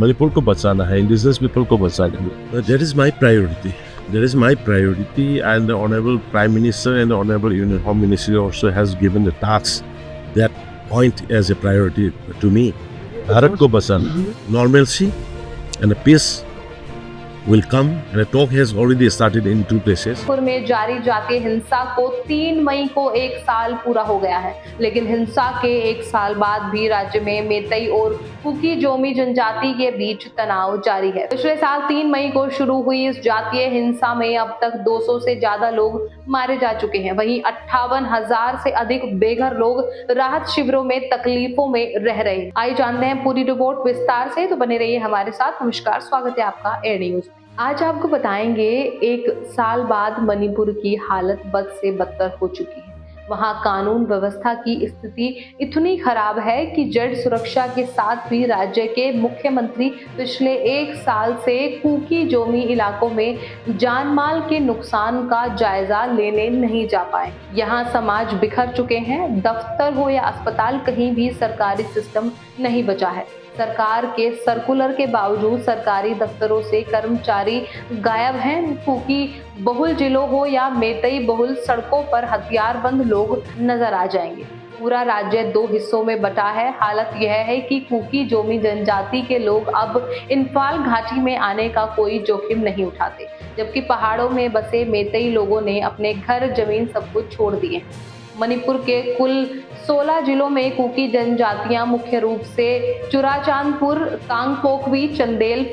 मणिपुर को बचाना है, इंडिजिनस पीपल को बचाना है। That is my priority. That is my priority, and the Honorable Prime Minister and the Honorable Union Home Ministry also has given the task that point as a priority to me. Bharat ko bachana, normalcy and peace will come, and a talk has already started in two places. Manipur में जारी जातीय हिंसा को 3 मई को 1 साल पूरा हो गया है, लेकिन हिंसा के 1 साल बाद भी राज्य में मेतई और कुकी जोमी जनजाति के बीच तनाव जारी है। पिछले साल 3 मई को शुरू हुई इस जातीय हिंसा में अब तक 200 से ज्यादा लोग मारे जा चुके हैं। वहीं 58,000 से अधिक बेघर लोग राहत शिविरों में तकलीफों में रह रहे हैं। आइए जानते हैं पूरी रिपोर्ट विस्तार से, तो बने रहिए हमारे साथ। नमस्कार, स्वागत है आपका एयर न्यूज। आज आपको बताएंगे 1 साल बाद मणिपुर की हालत बद से बदतर हो चुकी है। वहां कानून व्यवस्था की स्थिति इतनी खराब है कि जड़ सुरक्षा के साथ भी राज्य के मुख्यमंत्री पिछले 1 साल से कुकी जोमी इलाकों में जानमाल के नुकसान का जायजा लेने नहीं जा पाए। यहां समाज बिखर चुके हैं। दफ्तर हो या अस्पताल, कहीं भी सरकारी सिस्टम नहीं बचा है। सरकार के सर्कुलर के बावजूद सरकारी दफ्तरों से कर्मचारी गायब हैं। कुकी बहुल जिलों हो या मेतई बहुल सड़कों पर हथियारबंद लोग नजर आ जाएंगे। पूरा राज्य 2 हिस्सों में बटा है। हालत यह है कि कुकी जोमी जनजाति के लोग अब इंफाल घाटी में आने का कोई जोखिम नहीं उठाते, जबकि पहाड़ों में बसे मेतई लोगों ने अपने घर जमीन सब कुछ छोड़ दिए। मणिपुर के कुल 16 जिलों में कुकी जनजातियां मुख्य रूप से चुराचांदपुर, कांगपोकवी, चंदेल,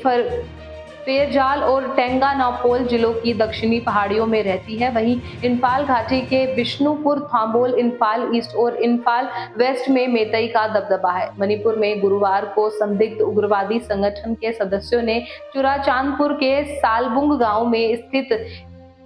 फेरजाल और टेंगानापोल जिलों की दक्षिणी पहाड़ियों में रहती है। वहीं इंफाल घाटी के बिष्णुपुर, थाम्बोल, इंफाल ईस्ट और इंफाल वेस्ट में मेतई का दबदबा है। मणिपुर में गुरुवार को संदिग्ध उग्रवादी संगठन के सदस्यों ने चुराचांदपुर के सालबुंग गांव में स्थित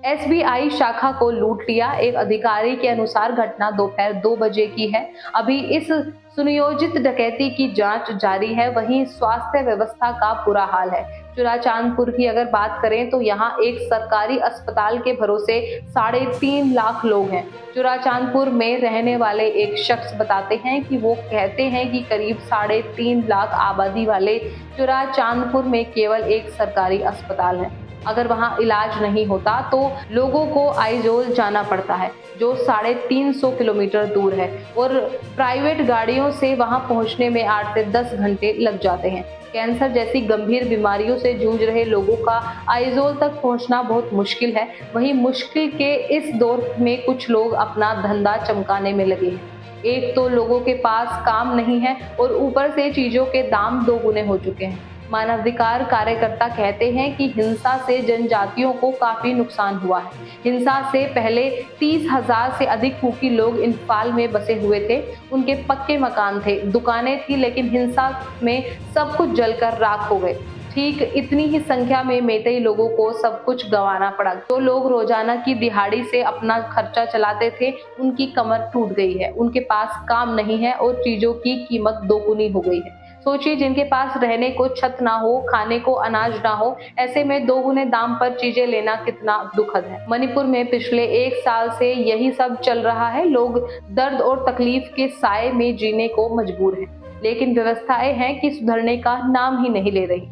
SBI शाखा को लूट लिया। एक अधिकारी के अनुसार घटना दोपहर 2 बजे की है। अभी इस सुनियोजित डकैती की जांच जारी है। वहीं स्वास्थ्य व्यवस्था का बुरा हाल है। चुराचांदपुर की अगर बात करें तो यहाँ एक सरकारी अस्पताल के भरोसे 3.5 लाख लोग हैं। चुराचांदपुर में रहने वाले एक शख्स बताते हैं कि वो कहते हैं कि करीब 3.5 लाख आबादी वाले चुराचांदपुर में केवल एक सरकारी अस्पताल है। अगर वहां इलाज नहीं होता तो लोगों को आइजोल जाना पड़ता है, जो 350 किलोमीटर दूर है, और प्राइवेट गाड़ियों से वहां पहुंचने में 8 से 10 घंटे लग जाते हैं। कैंसर जैसी गंभीर बीमारियों से जूझ रहे लोगों का आइजोल तक पहुंचना बहुत मुश्किल है। वहीं मुश्किल के इस दौर में कुछ लोग अपना धंधा चमकाने में लगे हैं। एक तो लोगों के पास काम नहीं है और ऊपर से चीजों के दाम 2 गुने हो चुके हैं। मानवाधिकार कार्यकर्ता कहते हैं कि हिंसा से जनजातियों को काफी नुकसान हुआ है। हिंसा से पहले 30,000 से अधिक कुकी लोग इंफाल में बसे हुए थे। उनके पक्के मकान थे, दुकानें थी, लेकिन हिंसा में सब कुछ जलकर राख हो गए। ठीक इतनी ही संख्या में मेतई लोगों को सब कुछ गंवाना पड़ा। जो लोग रोजाना की दिहाड़ी से अपना खर्चा चलाते थे, उनकी कमर टूट गई है। उनके पास काम नहीं है और चीजों की कीमत 2 गुनी हो गई है। सोचिए, जिनके पास रहने को छत ना हो, खाने को अनाज ना हो, ऐसे में 2 गुने दाम पर चीजें लेना कितना दुखद है। मणिपुर में पिछले 1 साल से यही सब चल रहा है। लोग दर्द और तकलीफ के साए में जीने को मजबूर हैं, लेकिन व्यवस्थाएं हैं कि सुधरने का नाम ही नहीं ले रही।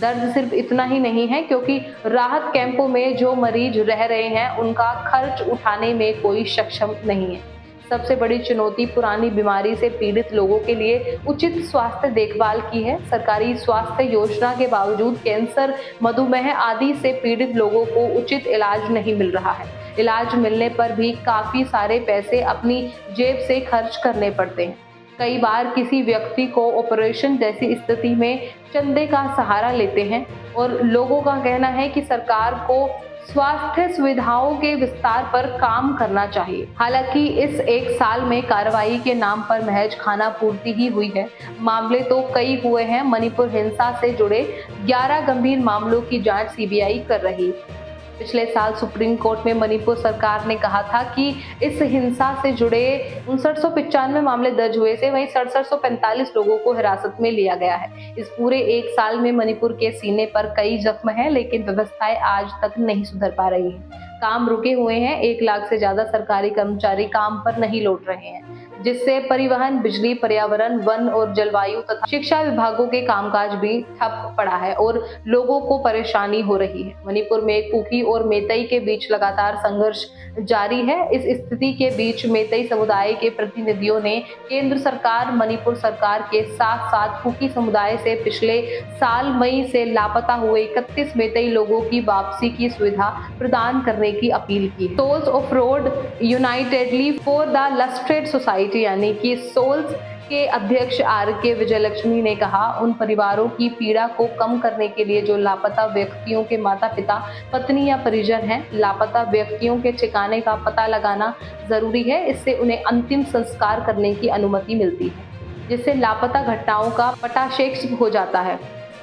दर्द सिर्फ इतना ही नहीं है, क्योंकि राहत कैंपों में जो मरीज रह रहे हैं उनका खर्च उठाने में कोई सक्षम नहीं है। सबसे बड़ी चुनौती पुरानी बीमारी से पीड़ित लोगों के लिए उचित स्वास्थ्य देखभाल की है। सरकारी स्वास्थ्य योजना के बावजूद कैंसर, मधुमेह आदि से पीड़ित लोगों को उचित इलाज नहीं मिल रहा है। इलाज मिलने पर भी काफी सारे पैसे अपनी जेब से खर्च करने पड़ते हैं। कई बार किसी व्यक्ति को ऑपरेशन जैसी स्थिति में चंदे का सहारा लेते हैं, और लोगों का कहना है कि सरकार को स्वास्थ्य सुविधाओं के विस्तार पर काम करना चाहिए। हालांकि इस 1 साल में कार्रवाई के नाम पर महज खाना पूर्ति ही हुई है। मामले तो कई हुए हैं। मणिपुर हिंसा से जुड़े 11 गंभीर मामलों की जांच CBI कर रही है। पिछले साल सुप्रीम कोर्ट में मणिपुर सरकार ने कहा था कि इस हिंसा से जुड़े 5995 मामले दर्ज हुए थे। वहीं 6745 लोगों को हिरासत में लिया गया है। इस पूरे 1 साल में मणिपुर के सीने पर कई जख्म हैं, लेकिन व्यवस्थाएं आज तक नहीं सुधर पा रही हैं। काम रुके हुए हैं। 1 लाख से ज्यादा सरकारी कर्मचारी काम पर नहीं लौट रहे हैं। जिससे परिवहन, बिजली, पर्यावरण, वन और जलवायु तथा शिक्षा विभागों के कामकाज भी ठप पड़ा है और लोगों को परेशानी हो रही है। मणिपुर में कुकी और मेतई के बीच लगातार संघर्ष जारी है। इस स्थिति के बीच मेतई समुदाय के प्रतिनिधियों ने केंद्र सरकार, मणिपुर सरकार के साथ साथ कुकी समुदाय से पिछले साल मई से लापता हुए 31 मेतई लोगों की वापसी की सुविधा प्रदान करने की अपील की है। Souls of road unitedly for the lustred society यानी कि सोल्स के अध्यक्ष RK विजयलक्ष्मी ने कहा, उन परिवारों की पीड़ा को कम करने के लिए जो लापता व्यक्तियों के माता पिता, पत्नी या परिजन हैं, लापता व्यक्तियों के ठिकाने का पता लगाना जरूरी है। इससे उन्हें अंतिम संस्कार करने की अनुमति मिलती है, जिससे लापता घटनाओं का पटाक्षेप हो जाता है।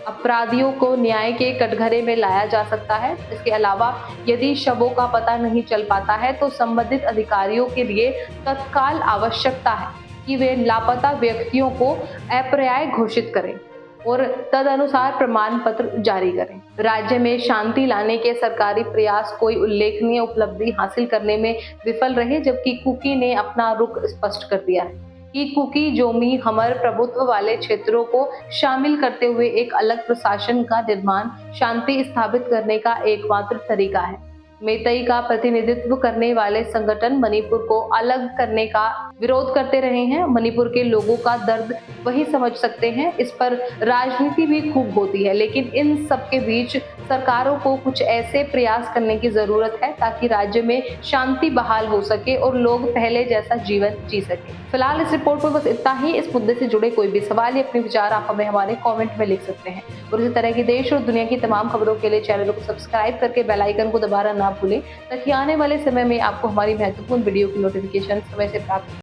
अपराधियों को न्याय के कटघरे में लाया जा सकता है। इसके अलावा यदि शवों का पता नहीं चल पाता है तो संबंधित अधिकारियों के लिए तत्काल आवश्यकता है कि वे लापता व्यक्तियों को अपर्याय घोषित करें और तदनुसार प्रमाण पत्र जारी करें। राज्य में शांति लाने के सरकारी प्रयास कोई उल्लेखनीय उपलब्धि हासिल करने में विफल रहे, जबकि कुकी ने अपना रुख स्पष्ट कर दिया है कि कुकी, जोमी, हमर प्रभुत्व वाले क्षेत्रों को शामिल करते हुए एक अलग प्रशासन का निर्माण शांति स्थापित करने का एकमात्र तरीका है। मेतई का प्रतिनिधित्व करने वाले संगठन मणिपुर को अलग करने का विरोध करते रहे हैं। मणिपुर के लोगों का दर्द वही समझ सकते हैं। इस पर राजनीति भी खूब होती है, लेकिन इन सब के बीच सरकारों को कुछ ऐसे प्रयास करने की जरूरत है ताकि राज्य में शांति बहाल हो सके और लोग पहले जैसा जीवन जी सके। फिलहाल इस रिपोर्ट पर बस इतना ही। इस मुद्दे से जुड़े कोई भी सवाल या अपने विचार आप हमें हमारे कमेंट में लिख सकते हैं और इसी तरह की देश और दुनिया की तमाम खबरों के लिए चैनल को सब्सक्राइब करके बेल आइकन को दबाना ना भूलें, ताकि आने वाले समय में आपको हमारी महत्वपूर्ण वीडियो की नोटिफिकेशन समय से प्राप्त